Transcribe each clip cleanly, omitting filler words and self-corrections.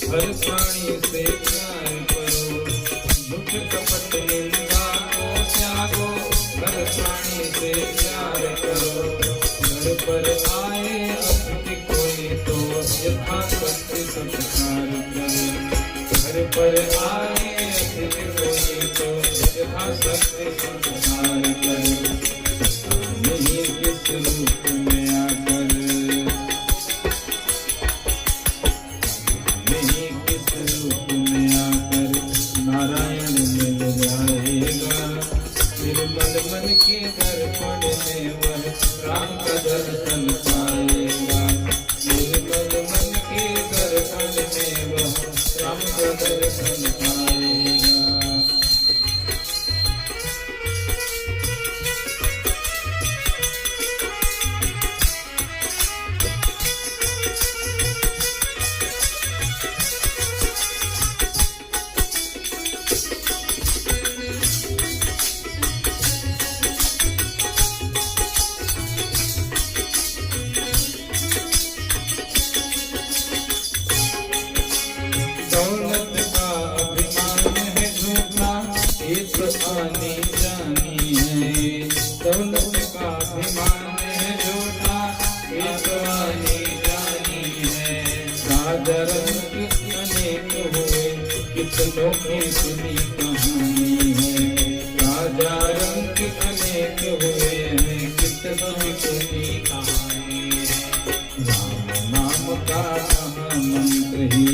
हर प्राणी से प्यार करो, झूठ कपट निंदा को त्यागो, हर प्राणी से प्यार करो। घर पर आए अतिथि कोई तो यथाशक्ति सत्कार करो, घर पर आए अतिथि कोई तो यथाशक्ति सत्कार करो। नहीं किस रूप में आकर, नहीं किस रूप में आकर नारायण मिल जाएगा। निर्मल मन के दर्पण में वह राम का दर्शन पाएगा। निर्मल मन के दर्पण में वह राम का दर्शन पाएगा। दौलत का अभिमान है झूठा, ये तो आनी जानी है। दौलत का अभिमान है झूठा, ये तो आनी जानी है। राजा रंग अनेक हुए, कितनों की सुनी कहानी है। राजा रंग अनेक हुए हैं, कितनों की सुनी कहानी है। राम नाम का मंत्र ही,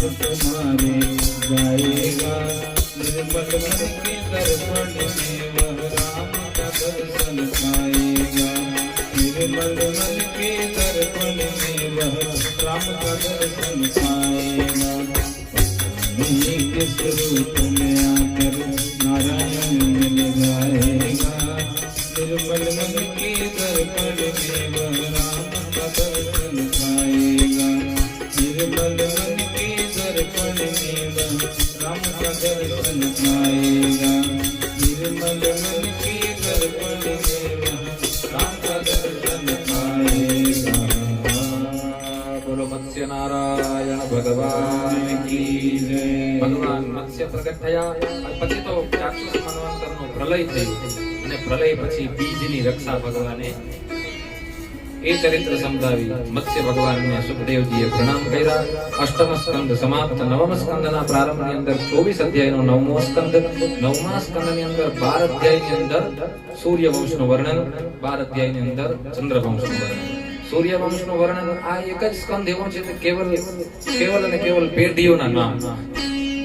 तुम्हारे जाएगा। निर्मल मन के दर्पण में वह राम का दर्शन पाएगा। निर्मल मन के दर्पण में वह राम का दर्शन पाएगा। नहीं किस रूप में आकर नारायण मिल जाएगा। निर्मल मन के दर्पण में वह राम का दर्शन पाएगा। निर्मल मन के दर्पण में वह राम का दर्शन पाएगा। निर्मल मन के दर्पण में वह राम का दर्शन पाएगा। बोलो मत्स्य नारायण भगवान की जय। भगवान मत्स्य प्रकट થયા પછી તો ચાક્ષુષ મન્વંતરનો પ્રલય થયો અને પ્રલય પછી બીજની રક્ષા ભગવાને એ ચરિત્ર સમજાવી મત્સ્ય ભગવાનને સુખદેવજીએ પ્રણામ કર્યા। અષ્ટમ સ્કંદ સમાપ્ત। નવમ સ્કંદના પ્રારંભની અંદર 24 અધ્યાયનો નવમો સ્કંદ, નવમા સ્કંદની અંદર 12 અધ્યાયની અંદર સૂર્યવંશનું વર્ણન, 12 અધ્યાયની અંદર ચંદ્રવંશનું વર્ણન। સૂર્યવંશનું વર્ણન આ એક જ સ્કંદ એવો છે કે કેવલ અને કેવલ પેઢીઓના નામ,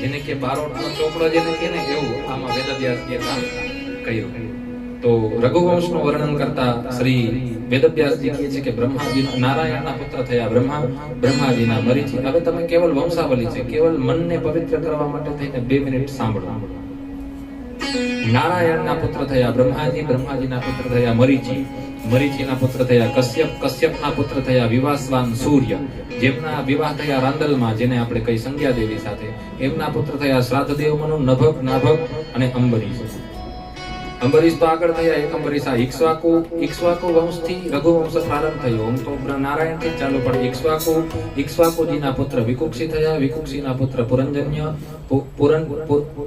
જેને કે બારોટનો ચોપડો જેને કે ને એવું આમાં વેદવ્યાસજીએ કામ કર્યું। તો રઘુવંશનું વર્ણન કરતા શ્રી વેદવ્યાસજી કહે છે કે બ્રહ્માજી નારાયણના પુત્ર થયા બ્રહ્મા, બ્રહ્માજીના મરીચી। હવે તમે કેવલ વંશાવલી છે, કેવલ મનને પવિત્ર કરવા માટે થઈને 2 મિનિટ સાંભળો। નારાયણના પુત્ર થયા બ્રહ્માજી, બ્રહ્માજીના પુત્ર થયા મરીચી, મરીચીના પુત્ર થયા કશ્યપ, કશ્યપના પુત્ર થયા વિવાસવાન સૂર્ય, જેમના વિવાહ થયા રાંદલમાં, જેને આપણે કઈ સંધ્યા દેવી સાથે। એમના પુત્ર થયા શ્રાદ્ધદેવ મનુ, નભક, નાભક અને અંબરીશ। અંબરીશ તો આગળ થયા એક અંબરીશ। આ ઇક્ષ્વાકુ વંશથી રઘુવંશ પ્રારંભ થયો। આમ તો નારાયણથી જ ચાલુ, પણ ઇક્ષ્વાકુજીના પુત્ર વિકુક્ષી થયા, વિકુક્ષીના પુત્ર પુરંજન્ય,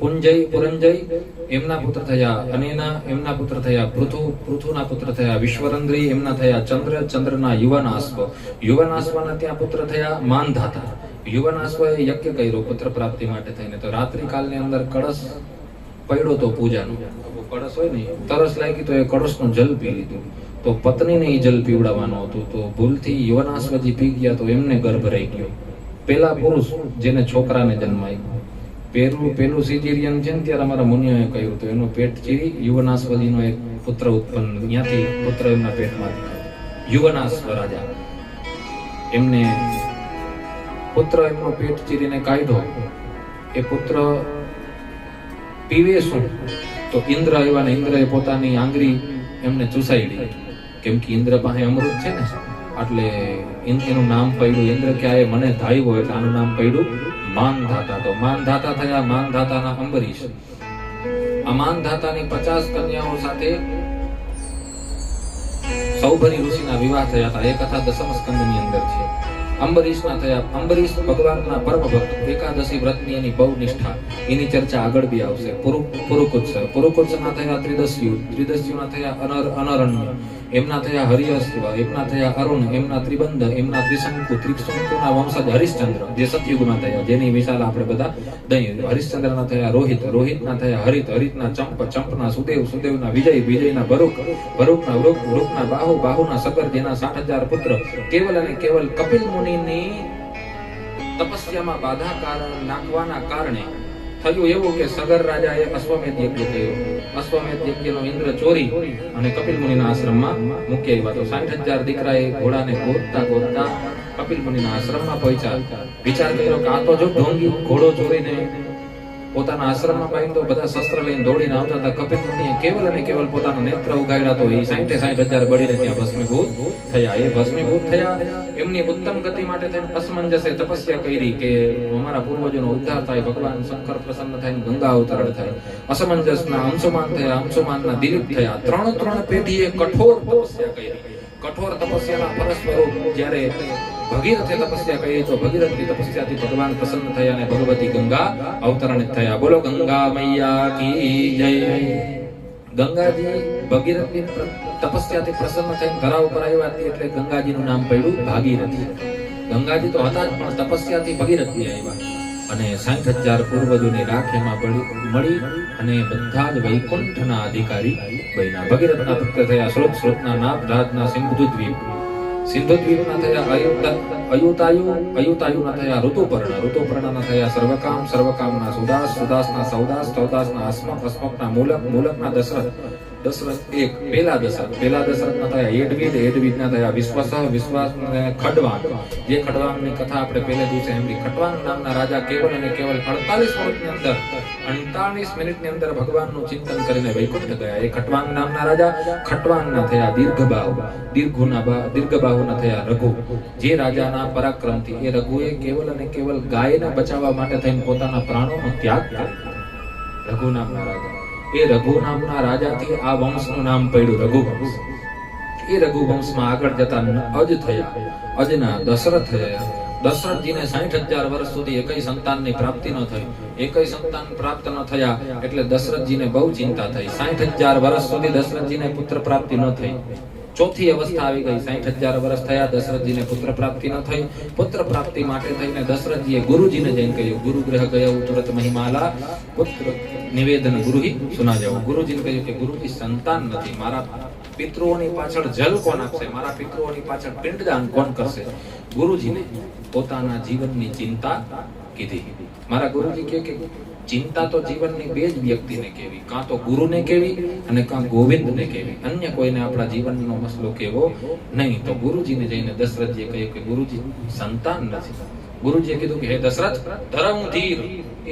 પુરંજય એમના પુત્ર થયા અનેના, એમના પુત્ર થયા પૃથુ, પૃથુના પુત્ર થયા વિશ્વરંદ્રી, એમના થયા ચંદ્ર, ચંદ્રના યુવાનાશ્વ, યુવાનાશ્વના ત્યાં પુત્ર થયા માનધાતા। યુવાનાશ્વએ યજ્ઞ કર્યો પુત્ર પ્રાપ્તિ માટે થઈને। તો રાત્રિ કાલની અંદર કળશ પડ્યો તો પૂજાનો, કળશ હોય ને, તરસ લાગી તો એ કળશનું જલ પી લીધું। તો પત્નીને એ જલ પીવડાવવાનું હતું, તો ભૂલથી યુવાનાશ્વજી પી ગયા તો એમને ગર્ભ રહી ગયો। પેલા પુરુષ જેને છોકરાને જન્મ આપ્યો, પેલું સિઝેરિયન છે ને ત્યારે અમારા મુનિઓએ કહ્યું તો એનું પેટ ચીરી યુવાનાશ્વજીનો એક પુત્ર ઉત્પન્ન, ત્યાંથી પુત્ર એમના પેટમાંથી યુવાનાશ્વ રાજા, એમને પુત્ર એમનો પેટ ચીરીને કાઢ્યો। એ પુત્ર પીવે શું? તો ઇન્દ્ર આવ્યા ને ઇન્દ્રએ પોતાની આંગળી એમને ચૂસાડી, કેમ કે ઇન્દ્ર પાસે અમૃત છે ને, એટલે એનું નામ પડ્યું, ઇન્દ્ર ક્યારે મને ધાવ્યો એટલે આનું નામ પડ્યું માનધાતા। તો માનધાતા થયા માનધાતાના અંબરીશ। આ માનધાતાની 50 કન્યાઓ સાથે સૌભરી ઋષિના વિવાહ થયા હતા. એ કથા દસમ સ્કંદની અંદર છે. અંબરીશના થયા. અંબરીશ ભગવાનના પરમ ભક્ત. એકાદશી વ્રતની એની બહુ નિષ્ઠા. એની ચર્ચા આગળ બી આવશે. પુરુકુત્સ. પુરુકુત્સના થયા ત્રિદસ્યુ. ત્રિદસ્યુના થયા અનરણ્ય. એમના થયા હરિહસ્વ. એમના થયા અરુણ. એમના ત્રિબંધ. એમના ત્રિશંકુ. ત્રિશંકુના વંશજ હરિશ્ચંદ્ર, જે સતયુગમાં થયા, જેની વિશાલ આપણે બધા દહીં. હરિશ્ચંદ્રના થયા રોહિત. રોહિતના થયા હરિત. હરિતના ચંપ. ચંપના સુદેવ. સુદેવના વિજય. વિજયના ભરૂક. ભરૂકના વૃક. વૃકના બાહુ. બાહુના સગર, જેના 60,000 પુત્ર. કેવલ અને કેવલ કપિલ મુનિની તપસ્યામાં બાધા નાખવાના કારણે થયું એવું કે સગર રાજાએ અશ્વમેધ યજ્ઞ કર્યો. અશ્વમેધ યજ્ઞનો ઇન્દ્ર ચોરી અને કપિલ મુનિના આશ્રમમાં મૂકી આવ્યા. તો 60,000 દીકરાએ ઘોડાને ગોતતા ગોતતા કપિલ મુનિના આશ્રમમાં પહોંચ્યા. વિચાર કર્યો કે આ તો જો ઢોંગી ઘોડો ચોરીને પોતાના આશ્રમમાં બાંધ્યો, બધા શસ્ત્ર લઈને દોડીને આવતા હતા. કપિલ મુનિએ કેવલ અને કેવલ પોતાના નેત્ર ઉગાડ્યા, તો એ 60,000 બળીને ત્યાં ભસ્મીભૂત થયા. એ ભસ્મીભૂત થયા. એમની ઉત્તમ ગતિ માટે થઈને અસમંજસે તપસ્યા કરી કે અમારા પૂર્વજોનો ઉદ્ધાર થાય, ભગવાન શંકર પ્રસન્ન થઈને ગંગા અવતરણ થાય. અસમંજસના અંશુમાન થયા. અંશુમાનના દિલીપ થયા. ત્રણ પેઢીએ કઠોર તપસ્યા કરી. કઠોર તપસ્યાના ફળ સ્વરૂપ જ્યારે ભગીરથે તપસ્યા કરી, તો ભગીરથની તપસ્યાથી ભગવાન પ્રસન્ન થયા અને ભગવતી ગંગા અવતરણિત થયા. બોલો ગંગા મૈયા કી જય. ગંગાજી ભગીરથની તપસ્યાથી પ્રસન્ન થઈને ધરા ઉપર આવ્યા એટલે ગંગાજીનું નામ પડ્યું ભાગીરથી. ગંગાજી તો હતા જ, પણ તપસ્યાથી ભગીરથની આવ્યા અને 60,000 પૂર્વજોની રાખ એમાં મળી અને બધા જ વૈકુંઠના અધિકારી બન્યા. ભગીરથના પુત્ર થયા સ્રોત. સ્રોતના નાભ. નાભના સિંધુદ્વીપ. સિંધુદ્વીપના થયા અયુતાયુ. અયુતાયુના થયા ઋતુપર્ણ. ઋતુપર્ણના થયા સર્વકામ. સર્વકામના સુદાસ. સુદાસના સૌદાસ. સૌદાસના અસ્મક. અસ્મકના મૂલક. મૂલકના દશરથ. દશરથ એક. પેલા દશરથ. પેલા દશરથના થયા એડવિદ. એડવિદના થયા વિશ્વાસ. વિશ્વાસના ખડવાંગ. જે ખડવાંગની કથા આપણે પહેલા દિવસે સાંભળી. ખડવાંગ નામના રાજા કેવલ અને કેવલ 48 મિનિટની અંદર ભગવાનનું ચિંતન કરીને વૈકુંઠ ગયા. એ ખટવાંગ નામના રાજા. ખટવાંગના થયા દીર્ઘબાહુ. દીર્ઘબાહુના થયા રઘુ. જે રાજાના પરાક્રમથી એ રઘુએ કેવલ અને કેવલ ગાયને બચાવવા માટે થઈને પોતાના પ્રાણોનો ત્યાગ કર્યો. રઘુ નામના રાજા. એ રઘુ નામના રાજાથી આ વંશનું નામ પડ્યું રઘુવંશ. એ રઘુવંશમાં આગળ જતા અજ થયા. અજના દશરથ થયા. દશરથજીને 60,000 વર્ષ સુધી એકય સંતાનની પ્રાપ્તિ ન થઈ. એકય સંતાન પ્રાપ્ત ન થયા એટલે દશરથજીને બહુ ચિંતા થઈ. 60,000 વર્ષ સુધી દશરથજીને પુત્ર પ્રાપ્તિ ન થઈ. ચોથી અવસ્થા આવી ગઈ. 60,000 વર્ષ થયા, દશરથજીને પુત્ર પ્રાપ્તિ ન થઈ. પુત્ર પ્રાપ્તિ માટે થઈને દશરથજીએ ગુરુજીને જઈને કહ્યું, ગુરુ ગ્રહ ગયો તુરત મહિમાલા પુત્ર નિવેદન ગુરુહી સુના જાઓ. ગુરુજીને કહ્યું કે ગુરુજી સંતાન નથી, મારા પિતૃઓની પાછળ જલ કોણ આપશે, મારા પિતૃઓની પાછળ પિંડદાન કોણ કરશે. ગુરુજીને પોતાના જીવનની ચિંતા કીધી. મારા ગુરુજી કહે કે ચિંતા તો જીવનની બે જ વ્યક્તિને કેવી, કાં તો ગુરુને કેવી અને કાં ગોવિંદને કેવી. અન્ય કોઈને આપણા જીવનનો મસલો કેવો નહીં. તો ગુરુજીને જઈને દશરથજીએ કહ્યું કે ગુરુજી સંતાન નથી. ગુરુજીએ કીધું કે હે દશરથ, ધરમ ધીર,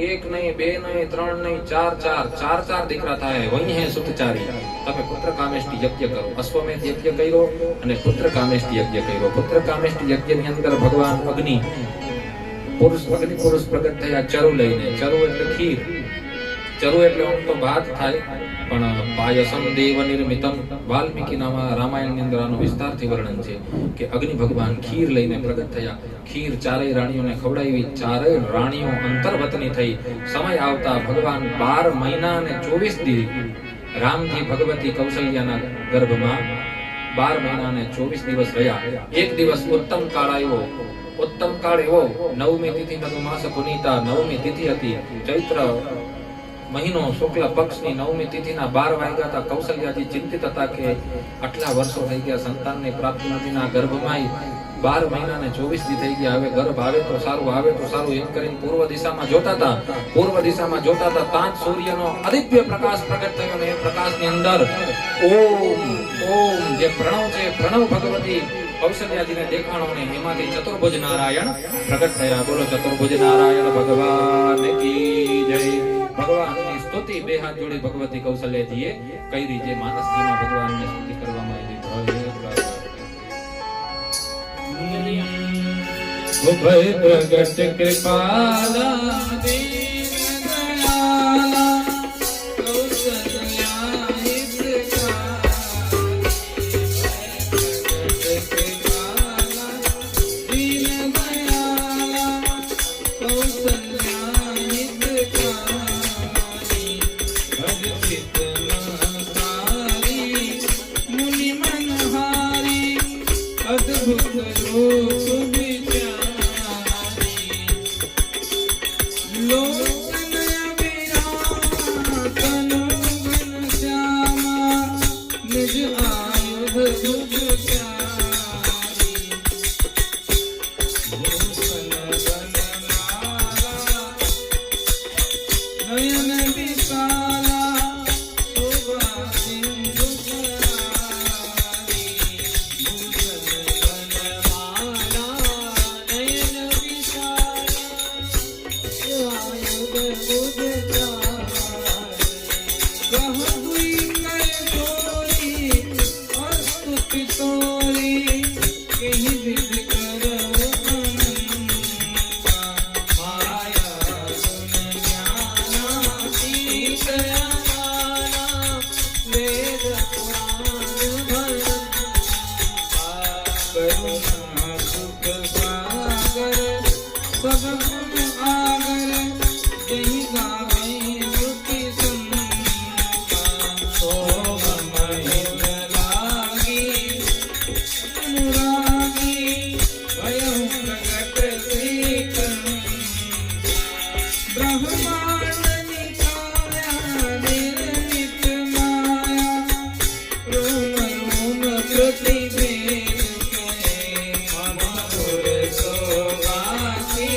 એક નહીં, બે નહીં, ત્રણ નહીં, ચાર દીકરા થાય. વહી હે સુતચારી. તમે પુત્ર કામેષ્ટી યજ્ઞ કરો. અશ્વમેધ યજ્ઞ કર્યો અને પુત્ર કામેષ્ટી યજ્ઞ કર્યો. પુત્ર કામેષ્ટી યજ્ઞની અંદર ભગવાન અગ્નિ પુરુષ પ્રગટ થયા ચરુ લઈને. ચરુ એટલે ખીર. ચરુ એટલે આમ તો ભાત થાય, પણ પાયસમ દેવ નિર્મિતમ. વાલ્મીકીના રામાયણની અંદર આનો વિસ્તારથી વર્ણન છે કે અગ્નિ ભગવાન ખીર લઈને પ્રગટ થયા. ખીર ચારેય રાણીઓને ખવડાવી. ચારેય રાણીઓ અંતર્વતની થઈ. સમય આવતા ભગવાન 12 મહિના અને 24 દિવસ રામજી ભગવતી કૌશલ્યાના ગર્ભમાં 12 મહિના અને 24 દિવસ રહ્યા. એક દિવસ ઉત્તમ કાળ આવ્યો. ઉત્તમ કાળ એવો, 9મી તિથિ મધુમાસ પુનીતા. 9મી તિથિ હતી ચૈત્ર મહિનો શુક્લ પક્ષની 9મી તિથિના 12 વાગ્યા હતા. કૌશલ્યાજી ચિંતિત હતા કે આટલા વર્ષો થઈ ગયા, સંતાનની પ્રાપ્તિ નથી. ના ગર્ભમાં 12 મહિના અને 24 દી થઈ ગયા. હવે ગર્ભ આવે તો સારું, આવે તો સારું એમ કરીને પૂર્વ દિશામાં જોતા હતા. પૂર્વ દિશામાં જોતા હતા ત્યાં જ સૂર્યનો અદિવ્ય પ્રકાશ પ્રગટ થયો અને એ પ્રકાશની અંદર ઓમ ઓમ જે પ્રણવ છે, પ્રણવ ભગવતી કૌશલ્યાજીને દેખાણો ને એમાંથી ચતુર્ભુજ નારાયણ પ્રગટ થયા. બોલો ચતુર્ભુજ નારાયણ ભગવાન કી જય. ભગવાનની સ્તુતિ બે હાથ જોડી ભગવતી કૌશલ્યાજીએ કરી. જે માનસજીમાં ભગવાનને સ્તુતિ કરવામાં આવી. ઉભય પ્રગટ કૃપાલા દીન દયાલા કૌશલ્યા હિતકારી. નયન વિશાલા શોભા સિંધુ કરારી ભૂષણ વનમાલા નયન વિશાલા આયુધ બુધધારી કહ હુઈ કર ચોરી અસ્તુતિ તોરી કેહી વિધ કરો અનંતા માયા ગુણ જ્ઞાના ઈશ્વરાના વેદ પુરાણ ભરતા કરુણા સુખ સાગર સગુણ આગર જય ગાવે શ્રુતિ સંતા સોમ મહિલ લાગી अनुरागी स्वयं प्रकट श्री ब्रह्मांड निकाया निर्मित माया रोम रोम प्रतिभेद के मधुर शोभासी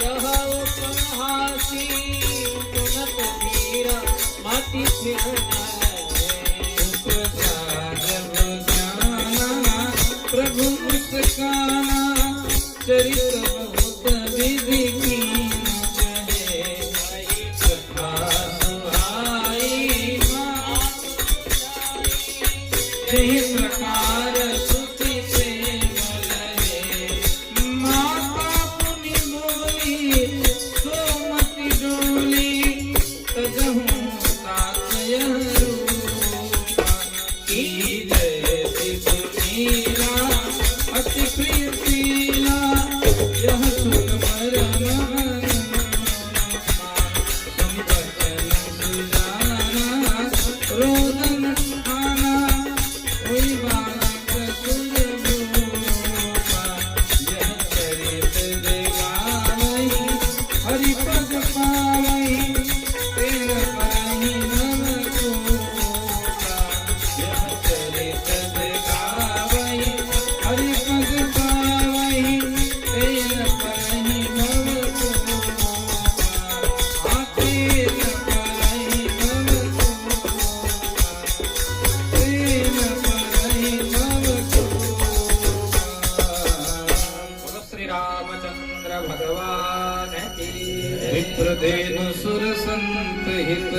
यह उपहासी गुणत धीर मति प्रभु मुस्काना चरित बहुत विधि कीन कहे कथा सुहाई जय प्रकार सुति प्रेम लहे माता पुनि बोली सोमति डोली तजहु तातय रूपा की जय मीरा अति प्रिय शीला यह सुख परम संपतन सुजाना रोदन खाना कोई बालक तुझ भूपा यह चरित देगावई हरि पद पावई तेर परहि नव कोटा यह चरित देगावई हरि पद पावई तेर परहि नव कोटा आतेर परहि नव कोटा तेर परहि नव कोटा બોલો શ્રી રામચંદ્ર ભગવાન કી विप्रदेनु सुर संत हित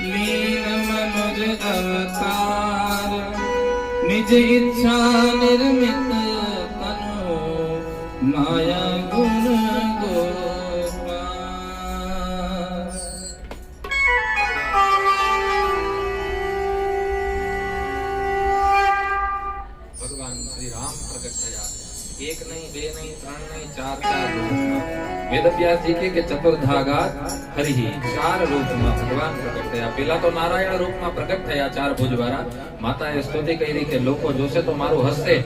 लीन मनुज अवतार निज इच्छा निर्मित तनु माया गुण गोपाल ભગવાન શ્રી રામ પ્રગટ થયા એક નહીં બે નહીં ત્રણ નહીં ચાર ચાર રૂપમાં વેદવ્યાસજી કે ચતુર્ધાગાત હરિ ચાર રૂપમાં ભગવાન પ્રગટ થયા પેલા તો નારાયણ રૂપમાં પ્રગટ થયા ચાર ભુજવાળા માતાએ સ્તુતિ કરી કે લોકો જોશે તો મારું હસશે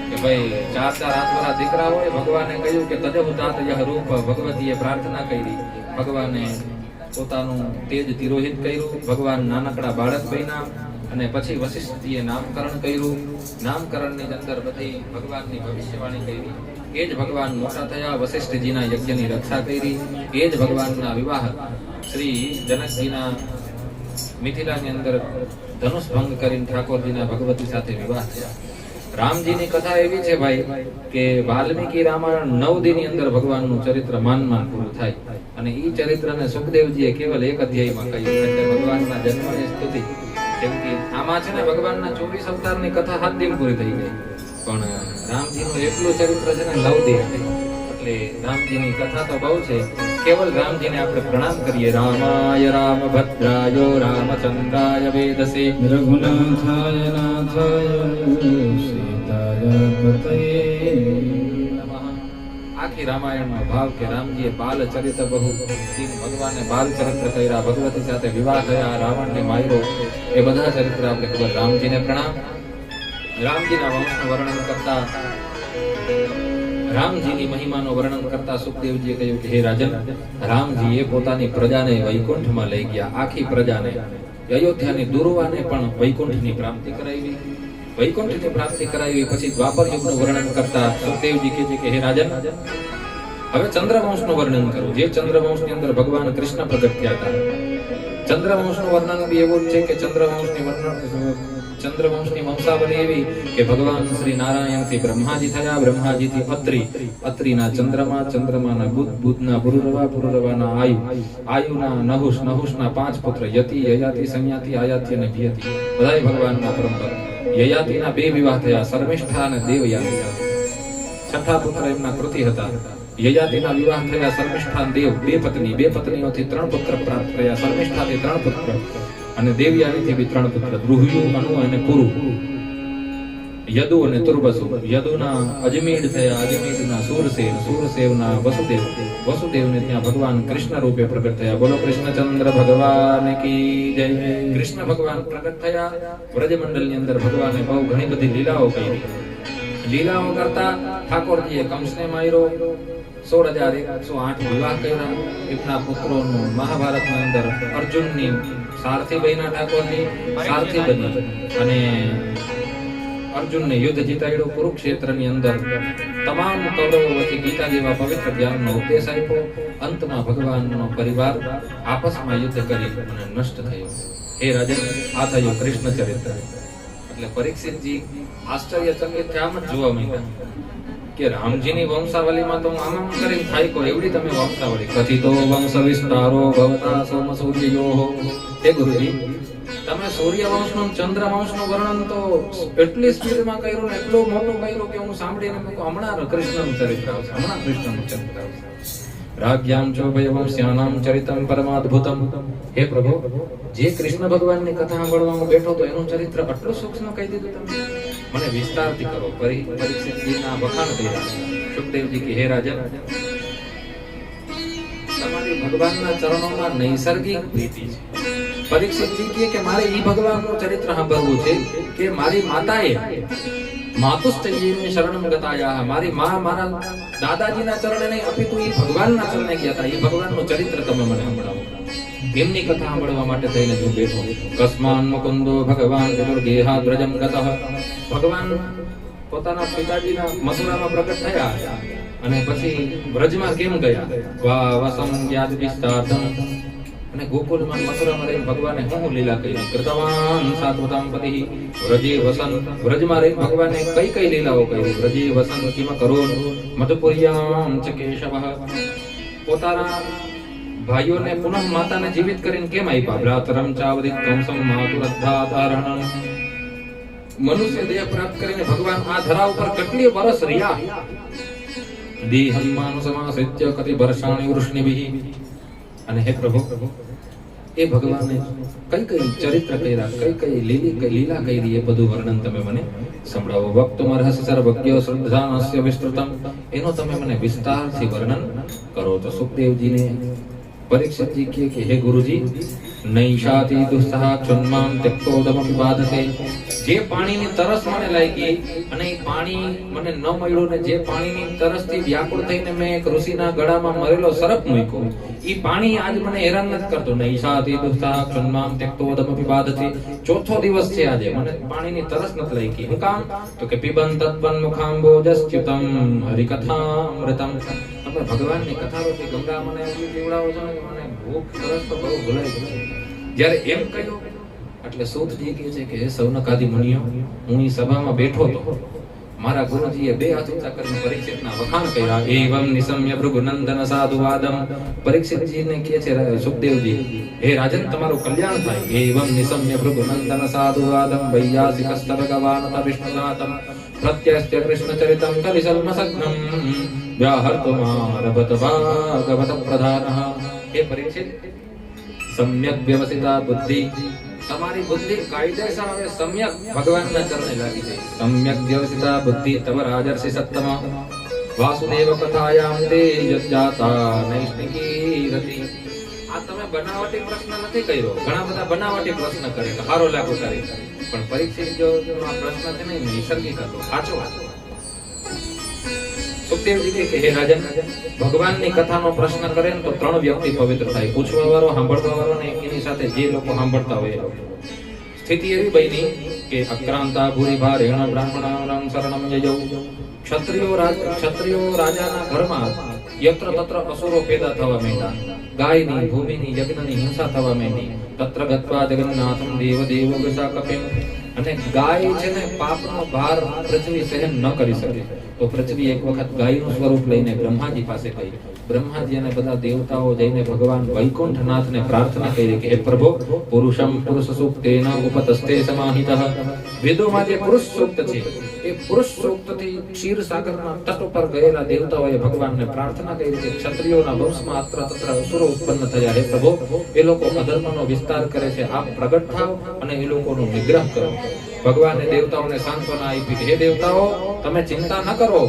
કે ભાઈ ચાર ચાર હાથવાળા દીકરા હોય ભગવાને કહ્યું કે તજહુ તાત યહ રૂપ ભગવતીએ પ્રાર્થના કરી ભગવાને પોતાનું તેજ તિરોહિત કર્યું ભગવાન નાનકડા બાળક બન્યા અને પછી વશિષ્ઠજીએ નામકરણ કર્યું નામકરણની અંદર બધી ભગવાનની ભવિષ્યવાણી કરી એ જ ભગવાન મોટા થયા વશિષ્ઠજીના યજ્ઞની રક્ષા કરી એ જ ભગવાનના વિવાહ શ્રી જનકજીના મિથિલાની અંદર ધનુષ ભંગ કરીને ઠાકોરજીના ભગવતી સાથે વિવાહ થયા રામજીની કથા એવી છે ભાઈ કે વાલ્મીકી રામાયણ 9 દિનની અંદર ભગવાનનું ચરિત્ર માન પૂરું થાય અને ઈ ચરિત્રને સુખદેવજીએ કેવલ એક અધ્યાયમાં કહ્યું એટલે ભગવાનના જન્મની સ્તુતિ કેમ કે આમાં છે ને ભગવાનના 24 અવતારની કથા 7 દિન પૂરી થઈ ગઈ પણ રામજીનું એટલું ચરિત્ર છે ને 9 દિન એટલે રામજીની કથા તો બહુ છે કેવલ રામજીને આપણે પ્રણામ કરીએ રામાય રામભદ્રાય રામચંદ્રાય વેદસે રઘુનાથાય નાથાય સીતાય પતયે નમઃ આખી રામાયણનો ભાવ કે રામજીએ બાલ ચરિત્ર બહુ ભગવાને બાલ ચરિત્ર કર્યા ભગવતી સાથે વિવાહ થયા રાવણને માર્યો એ બધા ચરિત્ર આપણે ખબર રામજીને પ્રણામ રામજીના વંશનું વર્ણન કરતા રામજીની મહિમાનું વર્ણન કરતા સુખદેવજીએ કહ્યું કે હે રાજન રામજીએ પોતાની પ્રજાને વૈકુંઠમાં લઈ ગયા આખી પ્રજાને અયોધ્યાની દુર્વાને પણ વૈકુંઠની પ્રાપ્તિ કરાવી વૈકુંઠની પ્રાપ્તિ કરાવી પછી દ્વાપર યુગનું વર્ણન કરતા સુખદેવજી કહે છે કે હે રાજન હવે ચંદ્રવંશનું વર્ણન કરું. જે ચંદ્રવંશની અંદર ભગવાન કૃષ્ણ પ્રગટ થયા હતા. ચંદ્રવંશનું વર્ણન બી એવું જ છે કે ચંદ્રવંશની વંશાવલી એવી કે ભગવાન શ્રી નારાયણથી બ્રહ્માજી થયા, બ્રહ્માજીથી અત્રિના ચંદ્રમા, ચંદ્રમાના બુધ, બુધના પુરુરવા, પુરુરવાના આયુ, આયુના નહુષ, નહુષના 5 પુત્ર યતિ, યયાતિ, સંયાતિ, આયાતિ અને ભિયતિ. બધાય ભગવાનના પરંપરા. યયાતિના 2 વિવાહ થયા, શર્મિષ્ઠા અને દેવયાની સાથે. 6થા પુત્ર એમના કૃતિ હતા. યયાતિના વિવાહ થયા શર્મિષ્ઠા અને દેવ, 2 પત્ની, 2 પત્નીઓથી 3 પુત્ર પ્રાપ્ત થયા. શર્મિષ્ઠાથી 3 પુત્ર અને દેવયાનીથી બી 3 પુત્ર, દ્રુહ્યુ, અનુ અને પુરુ. યદુ અને તુર્બસુ. યદુના અજમીડ થયા, અજમીડના સૂરસેન, સૂરસેવના વસુદેવ, વસુદેવને ત્યાં ભગવાન કૃષ્ણ રૂપે પ્રગટ થયા. બોલો કૃષ્ણચંદ્ર ભગવાન કી જય. કૃષ્ણ ભગવાન પ્રગટ થયા. વ્રજમંડળની અંદર ભગવાને બહુ ઘણી બધી લીલાઓ કરી. લીલાઓ કરતા ઠાકોરજીએ કંસને માર્યો, 16,108 વિવાહ કર્યા. એમના પુત્રોનું મહાભારતની અંદર અર્જુનની સારથી બન્યા, ઠાકોરજી સારથી બની અને અર્જુનને યુદ્ધ જીતાડ્યો. કુરુક્ષેત્રની અંદર તમામ કૌરવો વચ્ચે ગીતા જેવા પવિત્ર જ્ઞાનનો ઉપદેશ આપ્યો. અંતમાં ભગવાનનો પરિવાર આપસમાં યુદ્ધ કરી અને નષ્ટ થયો. હે રાજન, આ થયું કૃષ્ણ ચરિત્ર. એટલે પરીક્ષિતજી આશ્ચર્યચકિત થયા. આમ જ જોવા માંડ્યા કે રામજીની વંશાવલીમાં તો આમ કરીને થાય કો એવડી તમે વંશાવલી. કથિતો વંશ વિસ્તારો ભવતા સોમ સૂર્યયોઃ. હે ગુરુજી, તમે સૂર્યવંશનું, ચંદ્રવંશનું વર્ણન તો એટલી સ્પીડમાં કર્યું ને એટલું મોટું કર્યું કે હું સાંભળીને હમણાં કૃષ્ણનું ચરિત્ર આવશે, હમણાં કૃષ્ણનું ચરિત્ર આવશે. રાજ્યામ ચોભયવંશ્યાનામ ચરિતમ પરમાદ્ભુતમ. હે પ્રભુ, જે કૃષ્ણ ભગવાનની કથા સાંભળવા હું બેઠો તો એનું ચરિત્ર આટલું સૂક્ષ્મ કહી દીધું તમે. મને વિસ્તારથી કરો. પરીક્ષિતજીના વખાણ કર્યા. સુખદેવજી કે હે રાજન, તમારી ભગવાનના ચરણોમાં નૈસર્ગિક પ્રીતિ છે. પરીક્ષિતજી કહે કે મારે ઈ ભગવાનનું ચરિત્ર સાંભળવું છે કે મારી માતાએ માતુશ્ચયે શરણમ ગતાયા, મારી માં મારા દાદાજીના ચરણે નહીં અપિતુ ઈ ભગવાનના ચરણે ગયા હતા. ઈ ભગવાનનું ચરિત્ર તમે મને સંભળાવો. એમની કથા સાંભળવા માટે થઈને હું બેઠો. કસ્માન મુકુંદો ભગવાન વિદુર્ગેહા વ્રજમ ગતઃ. ભગવાન પોતાના પિતાજીના મથુરામાં પ્રગટ થયા અને પછી વ્રજમાં કેમ ગયા? વાવસં યાદ વિસ્તારમ. અને ગોકુલમાં મથુરામાં રહીને ભગવાને હું લીલા કરી? કૃતવાન સાત્વતામ પતિ વ્રજે વસન. વ્રજમાં રહીને ભગવાને કઈ કઈ લીલાઓ કરી? વ્રજે વસન કિમ કરોન મધુપુર્યામ ચ કેશવઃ. પોતાના ભાઈઓને પુનઃ માતાને જીવિત કરીને કેમ આપ્યા? ભ્રાતરમ ચાવદિત કંસમ માતુરદ્ધાતારણમ. મનુષ્ય દેહ પ્રાપ્ત કરીને ભગવાન આ ધરા ઉપર કેટલી વર્ષ રહ્યા? દેહમ માનુસમાસિત્ય કતિ વર્ષાણિ વૃષ્ણિભિઃ. અને હે પ્રભુ, એ ભગવાને કઈ કઈ ચરિત્ર કર્યા, કઈ કઈ લીલા કરી, એ બધું વર્ણન તમે મને સંભળાવો. વક્તુમર્હસિ સર્વજ્ઞ શ્રદ્ધાનસ્ય વિસ્તૃતમ. એનો તમે મને વિસ્તારથી વર્ણન કરો. તો સુખદેવજીને પરીક્ષિતજી કહે કે હે ગુરુજી, નૈષાતિ દુસ્સહા ક્ષુન્માન ત્યક્તોદમપિ બાધતે. જે પાણીની તરસ મને લાગી અને એ પાણી મને ન મળ્યું ને જે પાણીની તરસથી વ્યાકુળ થઈને મેં એક ઋષિના ગળામાં મરેલો સર્પ મૂક્યો, એ પાણી આજ મને હેરાન નથી કરતો. નૈષાતિ દુસ્સહા ક્ષુન્માન ત્યક્તોદમપિ બાધતે. ચોથો દિવસ છે આજે, મને પાણીની તરસ નથી લાગી. હું કામ? તો કે પિબન તત્વન મુખાંબોજસ્ચ્યુતમ હરિકથામૃતમ. તમે ભગવાનની કથાઓથી ગંગા મને એટલી પીવડાવો છો ને કે મને ભૂખ તરસ તો બહુ ભૂલાઈ ગઈ. જ્યારે એમ કહ્યું એટલે સૂતજી કહે છે કે હે સૌનકાદિ મુનિઓ, હું એ સભામાં બેઠો તો મારા ગુરુજીએ 2 હાથ ઊંચા કરીને પરીક્ષિતના વખાણ કર્યા. એવમ નિસમ્ય ભૃગુનંદન સાધુવાદમ. પરીક્ષિતજીને કહે છે સુખદેવજી, હે રાજન, તમારું કલ્યાણ થાય. એવમ નિસમ્ય ભૃગુનંદન સાધુવાદમ વૈયાસિકસ્ત ભગવાનત વિષ્ણુનાથમ પ્રત્યસ્ત્ય કૃષ્ણચરિતમ કલિસલ્મસગ્નમ વ્યાહર્તુમારભત ભાગવત પ્રધાનઃ. હે પરીક્ષિત, સમ્યક વ્યવસિતા બુદ્ધિ. તમારી બુદ્ધિ કાયદેસર હવે સમ્યક ભગવાનના ચરણે લાગી જાય. સમ્યક વ્યવસિતા બુદ્ધિ તવ રાજર્ષિ સત્તમ વાસુદેવ કથાયામ તે યજ્જાતા નૈષ્ઠિકી રતિ. આ તમે બનાવટી પ્રશ્ન નથી કર્યો. ઘણા બધા બનાવટી પ્રશ્ન કરે કે હારો લાગુ કરી, પણ પરીક્ષિત જો આ પ્રશ્ન છે ને નૈસર્ગિક હતો, સાચો હતો. સુખદેવજી કે હે રાજન, ભગવાનની કથાનો પ્રશ્ન કરે ને તો 3 વ્યક્તિ પવિત્ર થાય. પૂછવા વાળો, સાંભળવા વાળો ને એની સાથે જે લોકો સાંભળતા હોય. સ્થિતિ એવી બની કે અક્રાંતા ભૂરિભારેણ બ્રાહ્મણાનાં શરણમ યજૌ. ક્ષત્રિયો રાજાના ઘરમાં યત્ર તત્ર અસુરો પેદા થવા માંડ્યા, ગાયની ભૂમિની યજ્ઞની હિંસા થવા માંડી. તત્ર ગત્વા જગન્નાથમ દેવ દેવો વિશાકપેમ. અને ગાય છે ને પાપનો ભાર પૃથ્વી સહન ન કરી શકે, તો પૃથ્વી એક વખત ગાયનું સ્વરૂપ લઈને બ્રહ્માજી પાસે ગઈ. બ્રહ્માજી અને બધા દેવતાઓ જઈને ભગવાન વૈકુંઠનાથને પ્રાર્થના કરી કે હે પ્રભુ, પુરુષમ પુરુષ સૂક્તેન ઉપતસ્તે સમાહિતઃ. વેદોમાં જે પુરુષ સૂક્ત છે એ પુરુષ સૂક્તથી ક્ષીરસાગરના તટ ઉપર ગયેલા દેવતાઓએ ભગવાનને પ્રાર્થના કરી કે ક્ષત્રિયોના વંશમાં અત્ર તત્ર અસુરો ઉત્પન્ન થયા, હે પ્રભુ એ લોકો અધર્મનો વિસ્તાર કરે છે, આપ પ્રગટ થાવ અને એ લોકોનો નિગ્રહ કરો. ભગવાને દેવતાઓને સાંત્વના આપી કે હે દેવતાઓ, તમે ચિંતા ન કરો,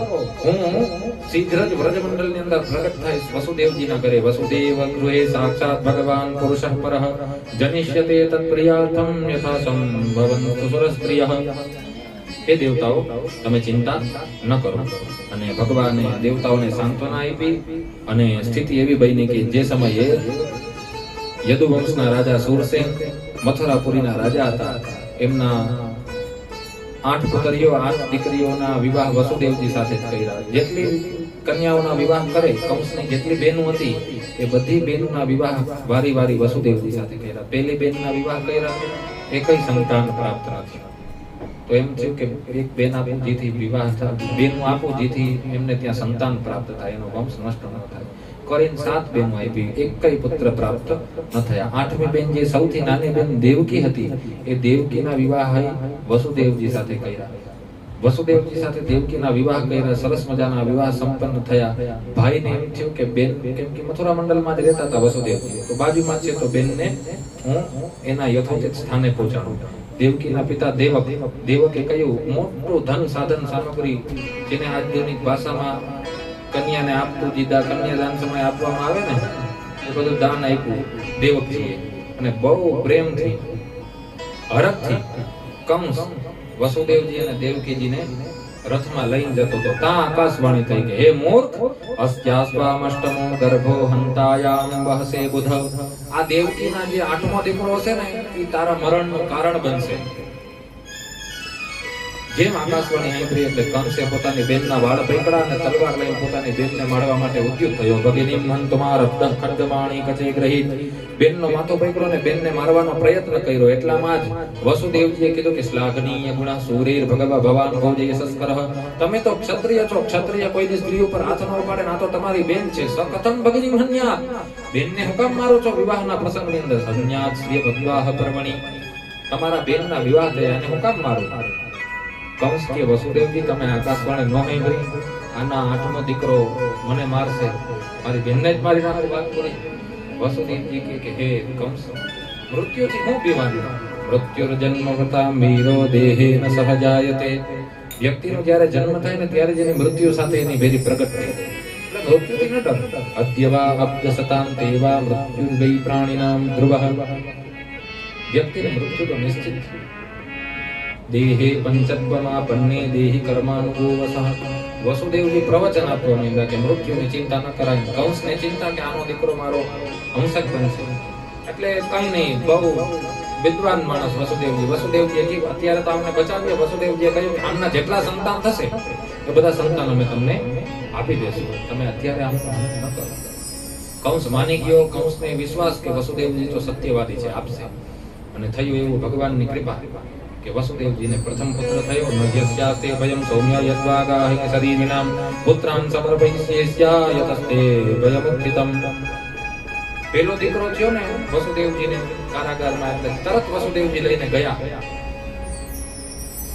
હું શીઘ્ર જ વ્રજમંડળની અંદર પ્રગટ થઈશ વસુદેવજીના ઘરે. વસુદેવ ગૃહે સાક્ષાત ભગવાન પુરુષઃ પરઃ જનિષ્યતે તત્પ્રિયાર્થમ યથા સંભવન્તુ સુરસ્ત્રિયઃ. હે દેવતાઓ, તમે ચિંતા ન કરો. અને ભગવાને દેવતાઓને સાંત્વના આપી અને સ્થિતિ એવી બની કે જે સમયે યદુવંશના રાજા સુરસેન મથુરાપુરીના રાજા હતા, એમના 8 પુત્રીઓ 8 દીકરીઓના વિવાહ વસુદેવજી સાથે જ કર્યા. જેટલી કન્યાઓના વિવાહ કરે, કંસની જેટલી બહેનો હતી એ બધી બહેનોના વિવાહ વારી વારી વસુદેવજી સાથે કર્યા. પહેલી બહેનના વિવાહ કર્યા, એકય સંતાન પ્રાપ્ત નથી. તો એમ થયું કે એક બેન આપું જેથી વિવાહ થાય, બેનું આપું જેથી એમને ત્યાં સંતાન પ્રાપ્ત થાય, એનો વંશ નષ્ટ ન થાય. કરીને 7 બહેનો આપી, એકય પુત્ર પ્રાપ્ત ન થયા. 8મી બેન જે સૌથી નાની બેન દેવકી હતી, એ દેવકીના વિવાહ વસુદેવજી સાથે કર્યા. વસુદેવજી સાથે દેવકીના વિવાહ કર્યા, સરસ મજાના વિવાહ સંપન્ન થયા. ભાઈને એમ થયું કે બેન, કેમ કે મથુરા મંડળમાં જ રહેતા હતા વસુદેવજી, તો બાજુમાં છે, તો બેનને હું એના યથોચિત સ્થાને પહોંચાડું. દેવકીના પિતા દેવકે કહ્યું, મોટું ધન સાધન સામગ્રી જેને આધુનિક ભાષામાં કન્યાને આપવું, દીધા કન્યાદાન સમય આપવામાં આવે ને, એ બધું દાન આપ્યું દેવકીએ. અને બહુ પ્રેમથી હરખથી કંસ વસુદેવજી અને દેવકીજીને રથમાં લઈને જતો હતો. ત્યાં આકાશવાણી થઈ કે હે મૂર્ખ, અસ્યાસ્વામષ્ટમો ગર્ભો હંતાયામ વહસે બુધ. આ દેવકીના જે 8મો દીકરો હશે ને, એ તારા મરણનું કારણ બનશે. જેમ આકાશવાણી સાંભળી એટલે કંસે પોતાની બેનના વાળ પકડા અને તલવાર લઈને પોતાની બેનને મારવા માટે ઉદ્યુત થયો. ભગિનીમ હંતમાર ખડ્ગમાણી કચે ગ્રહિત. બેનનો માથો પકડ્યો ને બેનને મારવાનો પ્રયત્ન કર્યો. એટલામાં જ વસુદેવજીએ કીધું કે શ્લાઘનીય ગુણા સૂરેર ભગવા ભવાન ભોજય સસ્કરઃ. તમે તો ક્ષત્રિય છો, ક્ષત્રિય કોઈ સ્ત્રી ઉપર હાથ ન ઉપાડે, ના તો તમારી બેન છે. સકથમ ભગિનીમ હન્યાત. બેનને હુકમ મારો છો વિવાહના પ્રસંગની અંદર? હન્યાત શ્રી ભગવાહ પરમણી. તમારા બેનના વિવાહ થયા અને હુકમ મારો. કંસ કે વસુદેવજી, તમે આકાશવાણી ન સાંભળી? આના 8મો દીકરો મને મારશે, મારી બેનને જ મારી નાખી વાત કરી. વસુદેવજી કે હે કંસ, મૃત્યુથી હું બીવાનું? મૃત્યુર જન્મ વૃતા વીરો દેહેન સહજાયતે. વ્યક્તિનો જ્યારે જન્મ થાય ને ત્યારે જેની મૃત્યુ સાથે એની ભેરી પ્રગટ થાય, એટલે મૃત્યુથી ન ડર. અદ્યવા અબ્દ સતામ તેવા મૃત્યુ વૈ પ્રાણીનામ ધ્રુવઃ. વ્યક્તિને મૃત્યુ તો નિશ્ચિત છે. દેહે પંચત્વમાં બંને દેહી કર્માનુભવસઃ. વસુદેવજી પ્રવચન આપવા માંડ્યા કે મૃત્યુની ચિંતા ન કરાય. કંસને ચિંતા કે આનો દીકરો મારો હંસક બનશે. એટલે કઈ નહીં, બહુ વિદ્વાન માણસ વસુદેવજી. વસુદેવજીએ કીધું અત્યારે તો અમને બચાવીએ. વસુદેવજીએ કહ્યું કે આમના જેટલા સંતાન થશે એ બધા સંતાન અમે તમને આપી દેશું, તમે અત્યારે આમ ન કરો. કંસ માની ગયો. કંસને વિશ્વાસ કે વસુદેવજી તો સત્યવાદી છે, આપશે. અને થયું એવું ભગવાનની કૃપા કે વસુદેવજીને પ્રથમ પુત્ર થયો. નયસ્યાસ્તે ભયં સૌમ્ય યદ્વાગાહિ શરીરિણામ પુત્રાન સમર્પયિષ્યા યતસ્તે ભયમુક્તિતમ. પેલો દીકરો થયો ને વસુદેવજીને કારાગારમાં, એટલે તરત વસુદેવજી લઈને ગયા.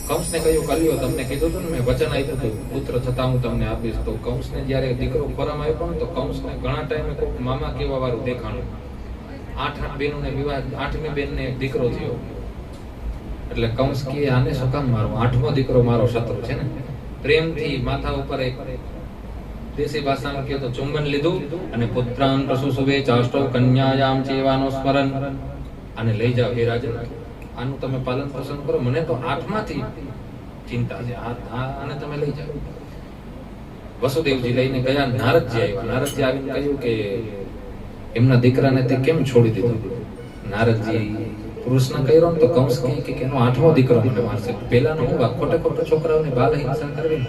કંસને કહ્યું, કલ્યો તમને કીધું હતું ને, મેં વચન આપ્યું હતું પુત્ર થતા હું તમને આપીશ. તો કંસને જ્યારે દીકરો ખોરામાં આવ્યો ને, તો કંસને ઘણા ટાઈમે કોઈ મામા કેવા વાળું દેખાણું. 8 બહેનોને વિવાહ, 8મી બેનને દીકરો થયો. એટલે કંસ કે આને શું કામ મારવું? 8મો દીકરો મારો શત્રુ છે ને. પ્રેમથી માથા ઉપર એક દેશી ભાષામાં કહે તો ચુંબન લીધું અને પુત્રાન પ્રસુસુવે ચાષ્ટો કન્યાયામ ચેવાનો સ્મરણ. આને લઈ જાઓ હે રાજન, આનું તમે પાલન પોષણ કરો, મને તો 8માંથી ચિંતા છે, આને તમે લઈ જાઓ. વસુદેવજી લઈને ગયા. નારદજી આવ્યા. નારદજી આવીને કહ્યું કે એમના દીકરાને તે કેમ છોડી દીધો? નારદજી કૃષ્ણ કર્યો ને તો કંસ કે એનો 8મો દીકરો મને મારશે. પેલાનો હું ખોટે ખોટા છોકરાઓને બાલ હિંસા કરવી.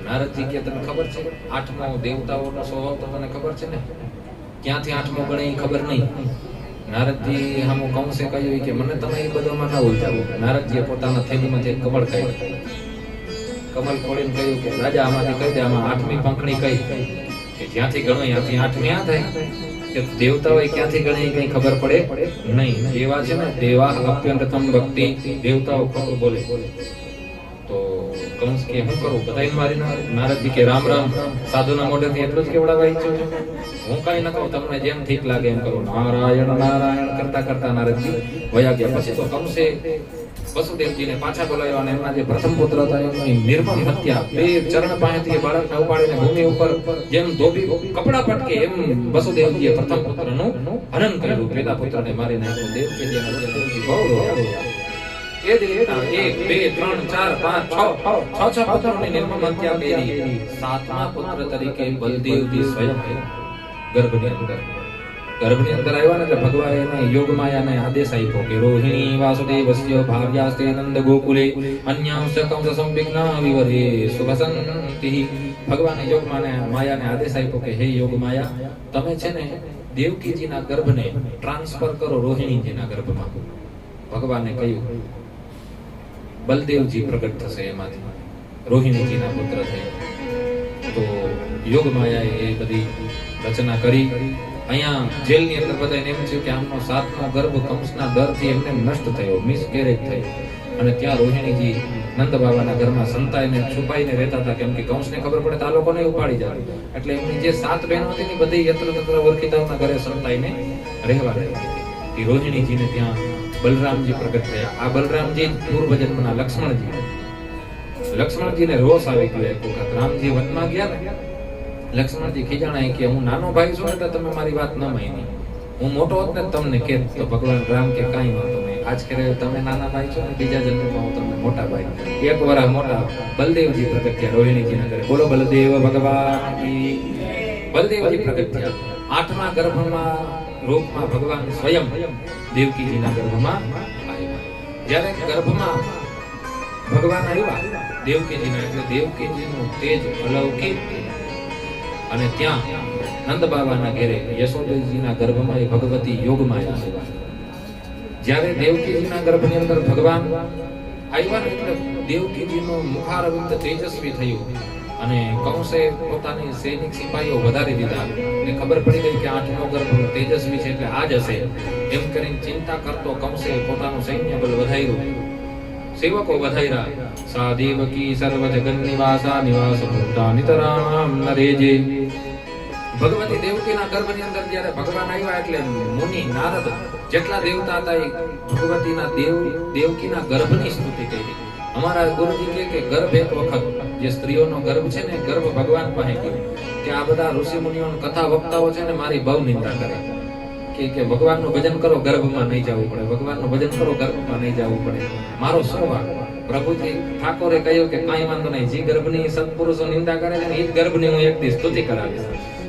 નારદજી કે તને ખબર છે આઠમો દેવતાઓનો સ્વભાવ તો તને ખબર છે ને? ક્યાંથી આઠમો ગણે એ ખબર નહીં. નારદજી હામું કંસે કહ્યું કે મને તમે એ બધામાં ના ઉલટાવો. નારદજીએ પોતાના થેલીમાંથી એક કમળ કાઢ્યું. કમળ ખોલીને કહ્યું કે રાજા આમાંથી કહી દે આમાં આઠમી પંખણી કઈ કે જ્યાંથી ગણો ત્યાંથી આઠમી આ થાય કે દેવતાઓ ક્યાંથી ગણે એ કઈ ખબર પડે નહીં. એવા છે ને દેવા અત્યંતમ ભક્તિ દેવતાઓ ખોટું બોલે. તો કંસ કે હું કરું બધાને મારી નારદજી કે રામ રામ સાધુના મોઢેથી એટલું જ કેવડાવવા ઈચ્છો છો? હું કઈ ન કહું, તમને જેમ ઠીક લાગે એમ કરો. નારાયણ નારાયણ કરતા કરતા નારદજી વયા ગયા. પછી તો કંસે વસુદેવજીને પાછા બોલાવ્યા અને એમના જે પ્રથમ પુત્ર હતા એમની નિર્મમ હત્યા બે ચરણ પાસેથી બાળકને ઉપાડીને ભૂમિ ઉપર જેમ ધોબી કપડા પટકે એમ વસુદેવજીએ પ્રથમ પુત્રનું હનન કર્યું. પેલા પુત્રને મારી નાખ્યો. દેવકીજીને બહુ રોયા. એ જ રીતના 1 2 3 4 5 6 પુત્રોની નિર્મમ હત્યા કરી. સાતમા પુત્ર તરીકે બલદેવજી સ્વયં ગર્ભની અંદર આવ્યા ને એટલે ભગવાને એને યોગમાયાને આદેશ આપ્યો કે રોહિણી વાસુદેવસ્ય ભાવ્યાસ્તે નંદ ગોકુલે અન્યાંશ કંસ સંવિઘ્ના વિવરે સુભસંતિઃ. ભગવાને માયાને આદેશ આપ્યો કે હે યોગમાયા, તમે છે ને દેવકીજીના ગર્ભને ટ્રાન્સફર કરો રોહિણીજીના ગર્ભમાં. ભગવાને કહ્યું બલદેવજી પ્રગટ થશે એમાંથી, રોહિણીજીના પુત્ર થયા. તો યોગમાયાએ એ બધી રચના કરી. અહીંયા જેલની અંદર બધાને એમ થયું કે આમનો સાતમો ગર્ભ કંસના દરથી એમને નષ્ટ થયો, મિસકેરેજ થઈ. અને ત્યાં રોહિણીજી નંદ બાબાના ઘરમાં સંતાઈને છુપાઈને રહેતા હતા, કેમ કે કંસને ખબર પડે તો આ લોકોને ઉપાડી જાય. એટલે એમની જે 7 બહેનો હતી ને બધી યત્ર તત્ર ઓળખીતાઓના ઘરે સંતાઈને રહેવા રહી હતી. એ રોહિણીજીને ત્યાં બલરામજી પ્રગટ થયા. આ બલરામજી પૂર્વ જન્મના લક્ષ્મણજીને રોષ આવી ગયો એક વખત. રામજી વનમાં ગયા ને, લક્ષ્મણજી ખીજાણા કે હું નાનો ભાઈ છું એટલે તમે મારી વાત ન માની, હું મોટો હોત ને તમને કે. તો ભગવાન રામ કે કાંઈ વાંધો નહીં, આજ કરે તમે નાના ભાઈ છો ને બીજા જન્મમાં હું તમને મોટા ભાઈ. એક વર્ષ મોટા બલદેવજી પ્રગટ થયા રોહિણીજીના ઘરે. બોલો બલદેવ ભગવાન કી. બલદેવજી પ્રગટ થયા. 8મા ગર્ભમાં રૂપમાં ભગવાન સ્વયં દેવકીજીના ગર્ભમાં આવ્યા. જ્યારે ગર્ભમાં ભગવાન આવ્યા દેવકીજીના, એટલે દેવકીજીનું તેજ અલૌકિક. અને ત્યાં નંદ બાબાના ઘરે યશોદાજીના ગર્ભમાં એ ભગવતી યોગમાયા આવ્યા. જ્યારે દેવકીજીના ગર્ભની અંદર ભગવાન આવ્યા ને એટલે દેવકીજીનું મુખારવિંદ તેજસ્વી થયું. અને કંસે પોતાની સૈનિક સિપાહીઓ વધારી દીધા. ને ખબર પડી ગઈ કે 8મો ગર્ભ તેજસ્વી છે એટલે આ જ હશે એમ કરીને ચિંતા કરતો કંસે પોતાનું સૈન્ય બળ વધાર્યું, સેવકો વધાર્યા. સા દેવકી સર્વ જગન નિવાસા નિવાસ ભૂતા નિતરામ નરેજે. ભગવતી દેવકીના ગર્ભની અંદર જ્યારે ભગવાન આવ્યા એટલે મુનિ નારદ જેટલા દેવતા હતા એ ભગવતીના દેવકીના ગર્ભની સ્તુતિ કરી. અમારા ગુરુજી કહે કે ગર્ભ એક વખત જે સ્ત્રીઓનો ગર્ભ છે ને ગર્ભ ભગવાન પાસે ગયો કે આ બધા ઋષિ મુનિઓ કથા વક્તાઓ છે ને મારી બહુ નિંદા કરે કે ભગવાનનું ભજન કરો ગર્ભમાં નહીં જવું પડે, ભગવાનનું ભજન કરો ગર્ભમાં નહીં જવું પડે. મારો સ્વભાવ પ્રભુજી ઠાકોરે કહ્યું કે કાંઈ વાંધો નહીં, જે ગર્ભની સત્પુરુષો નિંદા કરે છે ને એ જ ગર્ભની હું એક દિવસ સ્તુતિ કરાવીશ.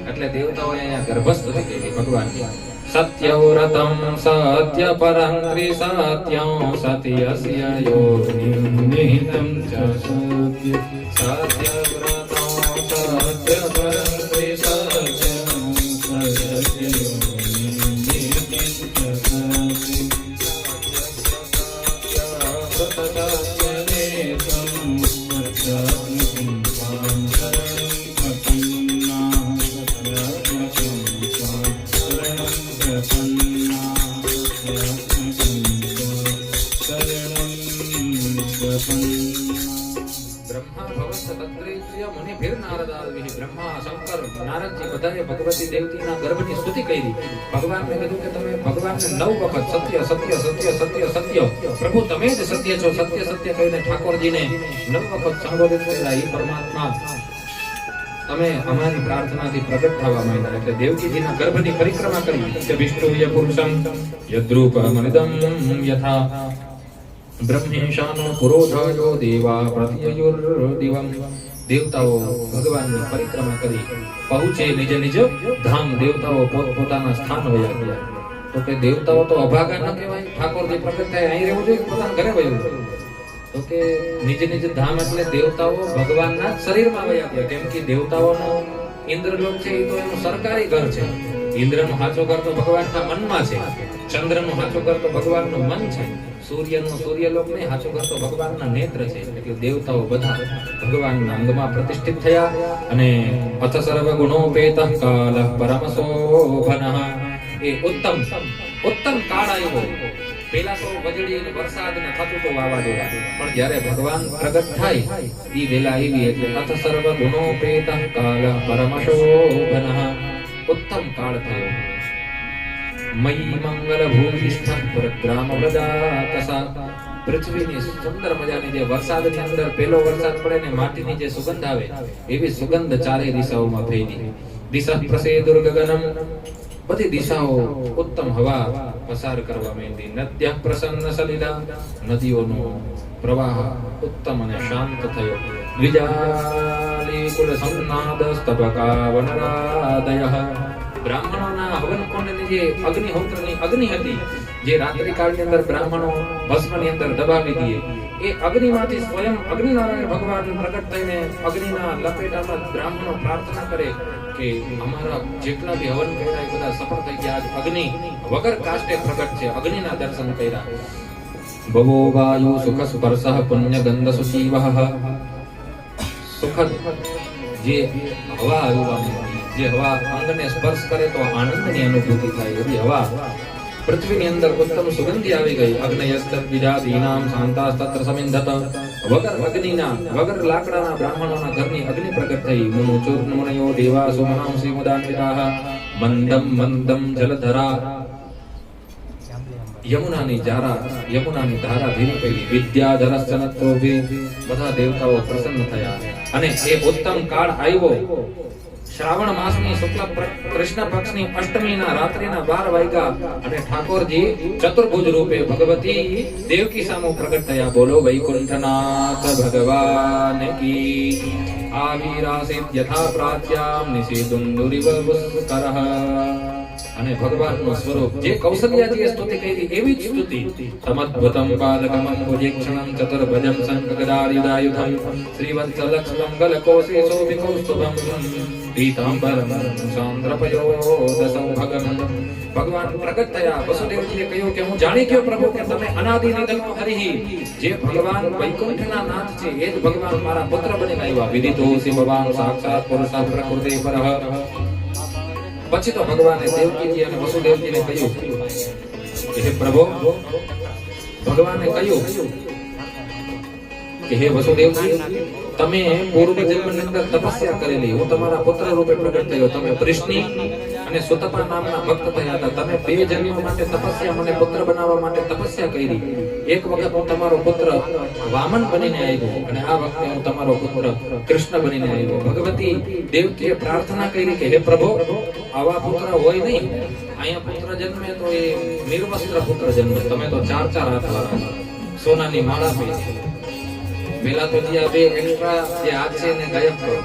એટલે દેવતાઓએ અહીંયા ગર્ભ સ્તુતિ કરી ભગવાનની. સત્યવ્રતમ સત્ય પરં ત્રિસત્યં સત્યસ્ય યોનિહિતં ચ સત્ય. સત્યવ્રતમ સત્ય પરં ત્રિસત્યં સત્યસ્ય યોનિહિતં ચ ભગવતી દેવકીના ગર્ભની સ્તુતિ કરી. ભગવાનને કીધું કે તમે ભગવાનને 9 વખત સત્ય સત્ય સત્ય સત્ય સત્ય પ્રભુ તમે જ સત્ય છો સત્ય સત્ય કહીને ઠાકોરજીને 9 વખત સંબોધિત કર્યા. એ પરમાત્મા તમે અમારી પ્રાર્થનાથી પ્રગટ થવા માંડ્યા. એટલે દેવકીજીના ગર્ભની પરિક્રમા કરી કે વિષ્ણુય પુરુષમ યદ્રૂપમનિદમ યથા બ્રહ્મેશાનો પુરોધયો દેવા પ્રત્યયુર્દિવમ. દેવતાઓ ભગવાનની પરિક્રમા કરી પહોંચે નિજ નિજ ધામ. દેવતાઓ પોતાના સ્થાન વયા ગયા. તો કે દેવતાઓ તો અભાગા ન કહેવાય, ઠાકોરજી પ્રગટ થાય અહીં રહેવું જોઈએ, પોતાના ઘરે વયું. તો તો કે નિજ નિજ ધામ એટલે દેવતાઓ ભગવાનના શરીરમાં વયા ગયા. કેમ કે દેવતાઓનો ઇન્દ્રલોક છે એ તો એનું સરકારી ઘર છે. ઇન્દ્રનો સાચો ઘર તો ભગવાનના મનમાં છે. ચંદ્રનો સાચો ઘર તો ભગવાનનું મન છે. સૂર્યનો સૂર્યલોક નહીં, સાચો ઘર તો ભગવાનના નેત્ર છે. એટલે દેવતાઓ બધા ભગવાનના અંગમાં પ્રતિષ્ઠિત થયા. અને અથ સર્વ ગુણોપેતઃ કાલ પરમશોભનઃ, એ ઉત્તમ કાળ આવ્યો. પેલા તો વીજળી ને વરસાદ ને થતું તો વાવાઝોડા, પણ જ્યારે ભગવાન પ્રગટ થાય ઈ વેલા આવી. એટલે અથ સર્વ ગુણોપેતઃ કાલ પરમશોભનઃ, ઉત્તમ કાળ થયો. મયી મંગલ ભૂમિષ્ઠ પરગ્રામ પ્રજાતસા, પૃથ્વીની સુંદર મજાની જે વરસાદની અંદર પેલો વરસાદ પડે ને માટીની જે સુગંધ આવે એવી સુગંધ ચારે દિશાઓમાં ફેલી. દિશા પ્રસેદુર ગગનમ, બધી દિશાઓ ઉત્તમ હવા પસાર કરવા માંડી. નદ્ય પ્રસન્ન સલિલા, નદીઓનો પ્રવાહ ઉત્તમ અને શાંત થયો. દ્વિજાલી કુલ સંનાદ સ્તબકા વનરાદયઃ, બ્રાહ્મણોના હવન કુંડની જે અગ્નિહોત્રની અગ્નિ હતી, જે રાત્રિ કાળની અંદર બ્રાહ્મણો ભસ્મની અંદર દબાવી દે, એ અગ્નિમાંથી સ્વયં અગ્નિનારાયણ ભગવાન પ્રગટ થઈને અગ્નિના લપેટામાં બ્રાહ્મણો પ્રાર્થના કરે કે અમારા જેટલા બી હવન કર્યા એ બધા સફળ થઈ ગયા. આજ અગ્નિ વગર કાષ્ટે પ્રગટ છે, અગ્નિના દર્શન કર્યા. ભવો વાયુ સુખ સ્પર્શઃ પુણ્ય ગંધ સુચીવઃ, સુખદ જે હવા આવવાની, જે હવા અંગને સ્પર્શ કરે તો આનંદની અનુભૂતિ થાય એવી હવા પૃથ્વીની અંદર ઉત્તમ સુગંધી આવી ગઈ. અગ્નયસ્તર બીજાદીનામ શાંતાસ્તત્ર સમિંધત, વગર અગ્નિના વગર લાકડાના બ્રાહ્મણોના ઘરની અગ્નિ પ્રગટ થઈ. મુમુચૂર્ણમણયો દેવાસો મનાંસી મુદાન્વિતાઃ, મંદમ મંદમ જલધરા, યમુનાની ધારા ધીરી પડી. વિદ્યાધરસ્ચનત્રોભી, બધા દેવતાઓ પ્રસન્ન થયા. અને એ ઉત્તમ કાળ આવ્યો. શ્રાવણ માસની શુક્લ કૃષ્ણ પક્ષની અષ્ટમીના રાત્રિના 12 વાગ્યા અને ઠાકોરજી ચતુર્ભુજ રૂપે ભગવતી દેવકી સામે પ્રગટ થયા. બોલો વૈકુંઠનાથ ભગવાન કી. આવિરાસિત યથા પ્રાચ્યામ નિષેદુંદુરિવ પુષ્કરઃ, અને ભગવાનનું સ્વરૂપ જે કૌશલ્યાજીએ સ્તુતિ કરી એવી જ સ્તુતિ. સમદ્ભુતમ બાલકમં ભુજેક્ષણં ચતુર્ભુજં શંખગદાયુધાયુધં શ્રીવત્સલક્ષ્મં ગલકોશે શોભિકૌસ્તુભં પીતાંબરમ ચાંદ્રપયોદસૌભગમ. ભગવાન પ્રગટ થયા. વસુદેવજીએ કહ્યું કે હું જાણી ગયો પ્રભુ કે તમે અનાદિ નિધનો હરિ, જે ભગવાન વૈકુંઠના નાથ છે એ જ ભગવાન મારા પુત્ર બનીને આવ્યા. વિદિતોસી ભગવાન સાક્ષાત પુરુષઃ પ્રકૃતિ પરઃ. પછી તો ભગવાને દેવકીજી અને વસુદેવજીને કહ્યું કે હે પ્રભુ, ભગવાને કહ્યું કે હે વસુદેવજી, તમે પૂર્વ જન્મની અંદર તપસ્યા કરેલી, હું તમારા પુત્ર રૂપે પ્રગટ થયો. તમે વૃષ્ણિ અને સુતપા નામના ભક્ત થયા હતા. તમે 2 જન્મ માટે તપસ્યા, મને પુત્ર બનાવવા માટે તપસ્યા કરી. એક વખત હું તમારો પુત્ર વામન બનીને આવ્યો અને આ વખતે હું તમારો પુત્ર કૃષ્ણ બનીને આવ્યો. ભગવતી દેવકીએ પ્રાર્થના કરી કે હે પ્રભુ, આવા પુત્ર હોય નહીં. અહીંયા પુત્ર જન્મે તો એ નિર્વસ્ત્ર પુત્ર જન્મે. તમે તો 4 હાથ વાળા, સોનાની માળા પહેરી. પેલા તો જે 2 એક્સ્ટ્રા જે હાથ છે એને ગાયબ કરો.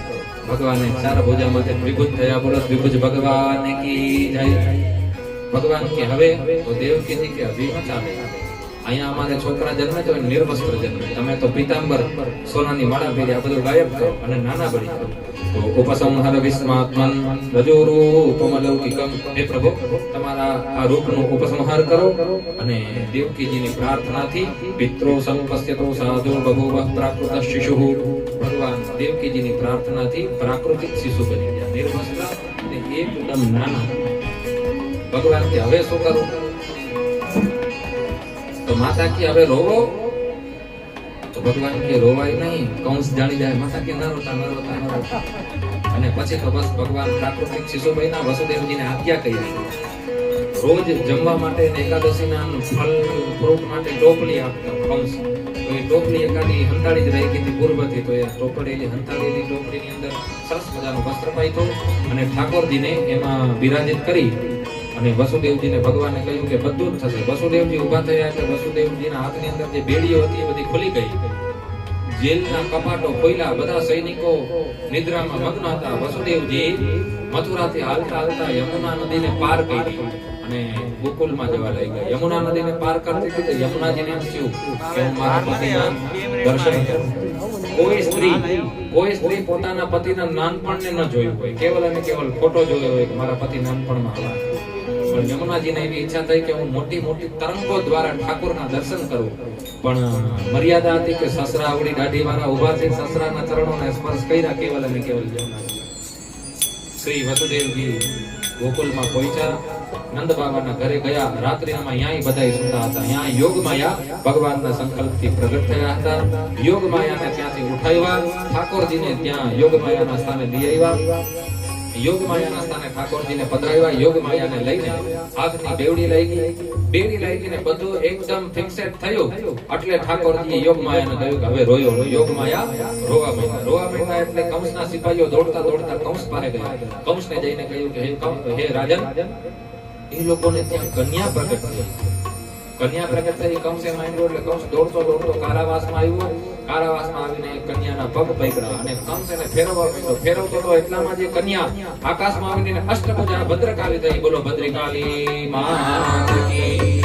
ભગવાને 4 ભુજામાંથી દ્વિભુજ થયા. બોલો દ્વિભુજ ભગવાન કી જય. ભગવાન કે હવે તો દેવકીજી કે અભી ચાલે. અહીંયા અમારે છોકરા જન્મે તો નિર્વસ્ત્ર જન્મે. તમે તો પીતાંબર સોનાની માળા પહેરી, આ બધું ગાયબ કરો અને નાના બની કરો. તો ઉપસંહર વિસ્માત્મન રજોરૂપમલૌકિકમ. હે પ્રભુ, તમારા આ રૂપનો ઉપસંહાર કરો. અને દેવકીજીની પ્રાર્થનાથી પિત્રો સંપસ્યતો સાધુ બભૂવ પ્રાકૃત શિશુઃ. ભગવાન દેવકીજીની પ્રાર્થનાથી પ્રાકૃતિક શિશુ બની ગયા, નિર્વસ્ત્ર અને એકદમ નાના. ભગવાન કે હવે શું કરું? તો માતા કે હવે રોવો. તો ભગવાન કે રોવાય નહીં, કંસ જાણી જાય. માતા કે ન રોતા. અને પછી તો બસ ભગવાન પ્રાકૃતિક શિશુ બન્યા. વસુદેવજીને આજ્ઞા કરી, રોજ જમવા માટે એકાદશીના ફળ ફ્રૂટ માટે ટોપલી આપતા કંસ. તો એ ટોપલી એકાદી હંતાળી જ રહી ગઈ પૂર્વથી. તો એ ટોપલી હંતાળેલી ટોપલીની અંદર સરસ મજાનું વસ્ત્ર પાથર્યું અને ઠાકોરજીને એમાં બિરાજિત કરી. અને વસુદેવજીને ભગવાને કહ્યું કે બધું જ થશે. વસુદેવજી ઉભા થયા એટલે વસુદેવજીના હાથની અંદર જે બેડીઓ હતી એ બધી ખુલી ગઈ. જેલના કપાટો ખોલ્યા. બધા સૈનિકો નિદ્રામાં મગ્ન હતા. વસુદેવજી મથુરાથી હાલતા હાલતા યમુના નદીને પાર કરી અને ગોકુલમાં જવા લાગ્યા. યમુના નદીને પાર કરતી હતી તો યમુનાજીને એમ થયું કે હું મારા પતિના દર્શન કરું. કોઈ સ્ત્રી પોતાના પતિના નાનપણને ન જોયું હોય, કેવલ અને કેવલ ફોટો જોયો હોય કે મારા પતિ નાનપણમાં આવા. પણ યમુનાજીને એવી ઈચ્છા થઈ કે હું મોટી મોટી તરંગો દ્વારા ઠાકોરના દર્શન કરું. પણ મર્યાદા હતી કે સસરા આવડી દાઢી વાળા ઉભા થઈ સસરાના ચરણોને સ્પર્શ કર્યા કેવલ અને કેવલ યમુનાજી. શ્રી વસુદેવજી ગોકુલમાં પહોંચ્યા, નંદ બાબાના ઘરે ગયા. રાત્રિમાં ન્યાય બધાય સુતા હતા. ન્યાય યોગ માયા ભગવાનના સંકલ્પથી પ્રગટ થયા હતા. યોગ માયાને ત્યાંથી ઉઠાવ્યા, ઠાકોરજીને ત્યાં યોગ માયાના સ્થાને લઈ આવ્યા. યોગ માયાના સ્થાને ઠાકોરજીને પધરાવ્યા. યોગ માયાને લઈને હાથની બેવડી લાગી ને બધું એકદમ ફિક્સેટ થયું. એટલે ઠાકોરજીએ યોગ માયાને કહ્યું કે હવે રોયો. યોગ માયા રોવા માંડ્યા. એટલે કંસના સિપાહીઓ દોડતા દોડતા કંસ પાસે ગયા. કંસને જઈને કહ્યું કે હે રાજન, એ લોકોને ત્યાં કન્યા પ્રગટ થઈ. કન્યા પ્રગટ થઈ. કંસે માંડ્યો એટલે કંસ દોડતો દોડતો કારાવાસમાં આવ્યો. કારાવાસમાં આવીને કન્યાના પગ પકડ્યા અને કંસ એને ફેરવવા માંડ્યો. ફેરવતો તો એટલામાં જે કન્યા આકાશમાં આવીને અષ્ટભુજા ભદ્રકાળી થઈ. બોલો ભદ્રકાળી માત કી.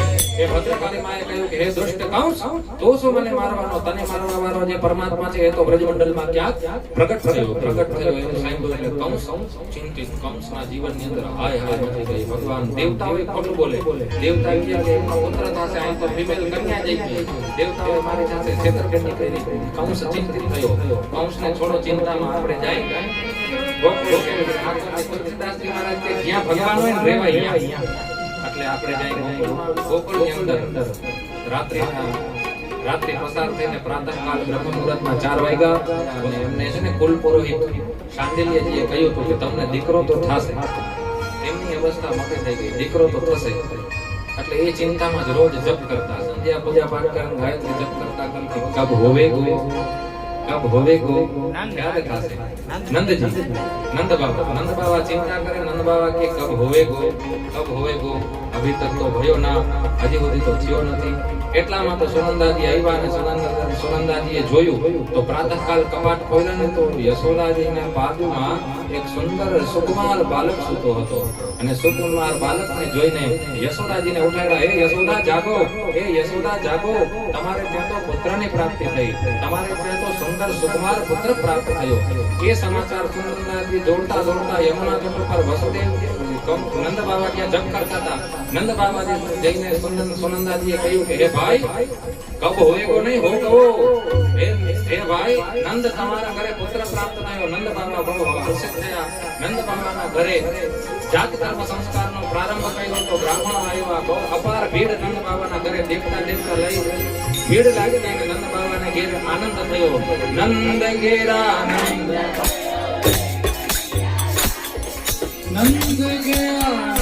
એ ભદ્રકાળી માએ કહ્યું કે હે દુષ્ટ કંસ, તો શું મને મારવાનો? તને મારવા વાળો જે પરમાત્મા છે એ તો બ્રજમંડળમાં ક્યાંક પ્રગટ થયો. એવું સાંભળ્યું એટલે કંસ ચિંતિત. કંસના જીવનની અંદર હાય હાય મચી ગઈ. ભગવાન દેવતાઓએ ખોટું બોલે. દેવતા કહે કે એમનો પુત્ર થશે, અહીં તો ફિમેલ કન્યા જઈ ગઈ. દેવતાઓએ મારી સાથે છેતરપિંડી કરી. કંસ ચિંતિત થયો. કંસને છોડો, ચિંતામાં આપણે જાય. તુલસીદાસજી મહારાજ કે જ્યાં ભગવાન હોય ને રહેવાય અહીંયા. એટલે આપણે જાય ગોકુળની અંદર. રાત્રિ પસાર થઈને પ્રાતઃકાળ બ્રહ્મ મુહૂર્તમાં 4 વાગ્યા અને એમને છે ને કુલ પુરોહિત શાંડિલ્યજીએ કહ્યું હતું કે તમને દીકરો તો થશે. એમની અવસ્થા મોટી થઈ ગઈ, દીકરો તો થશે. એટલે એ ચિંતામાં જ રોજ જપ કરતા, સંધ્યા પૂજા પાઠ કરીને ગાયત્રી જપ કરતા કબ હોવે ગો ક્યારે થશે. નંદ બાબા ચિંતા કરે. નંદ બાબા કે કબ હોવે ગો અભી તક તો ભયો ના, હજી સુધી તો થયો નથી. એટલામાં તો સુનંદાજી આવ્યા અને સુનંદાજીએ જોયું તો પ્રાતઃકાલ કપાટ ખોલ્યા ને તો યશોદાજીના બાજુમાં એક સુંદર સુકુમાર બાલક સૂતો હતો. અને સુકુમાર બાલકને જોઈને યશોદાજીને ઉઠાડ્યા. હે યશોદા જાગો, હે યશોદા જાગો, તમારે ત્યાં તો પુત્રની પ્રાપ્તિ થઈ. તમારે ત્યાં તો સુંદર સુકુમાર પુત્ર પ્રાપ્ત થયો. એ સમાચાર સુનંદાજી દોડતા દોડતા યમુના તટ પર વસુદેવ નંદ બાબા ત્યાં જપ કરતા હતા. નંદ બાબાજી જઈને સુનંદાજીએ કહ્યું કે હે ભાઈ, કબ હોએગો નહીં હો કહો. હે ભાઈ, નંદ તમારા ઘરે પુત્ર પ્રાપ્ત થયો. નંદ બાબા બહુ હર્ષિત થયા. નંદ બાબાના ઘરે જાત ધર્મ સંસ્કારનો પ્રારંભ કર્યો તો બ્રાહ્મણો આવ્યા. બહુ અપાર ભીડ નંદ બાબાના ઘરે દેખતા લઈ ભીડ લાગી ગઈ. નંદ બાબાને ઘેર આનંદ થયો. નંદ ઘેરા નંદ ગયા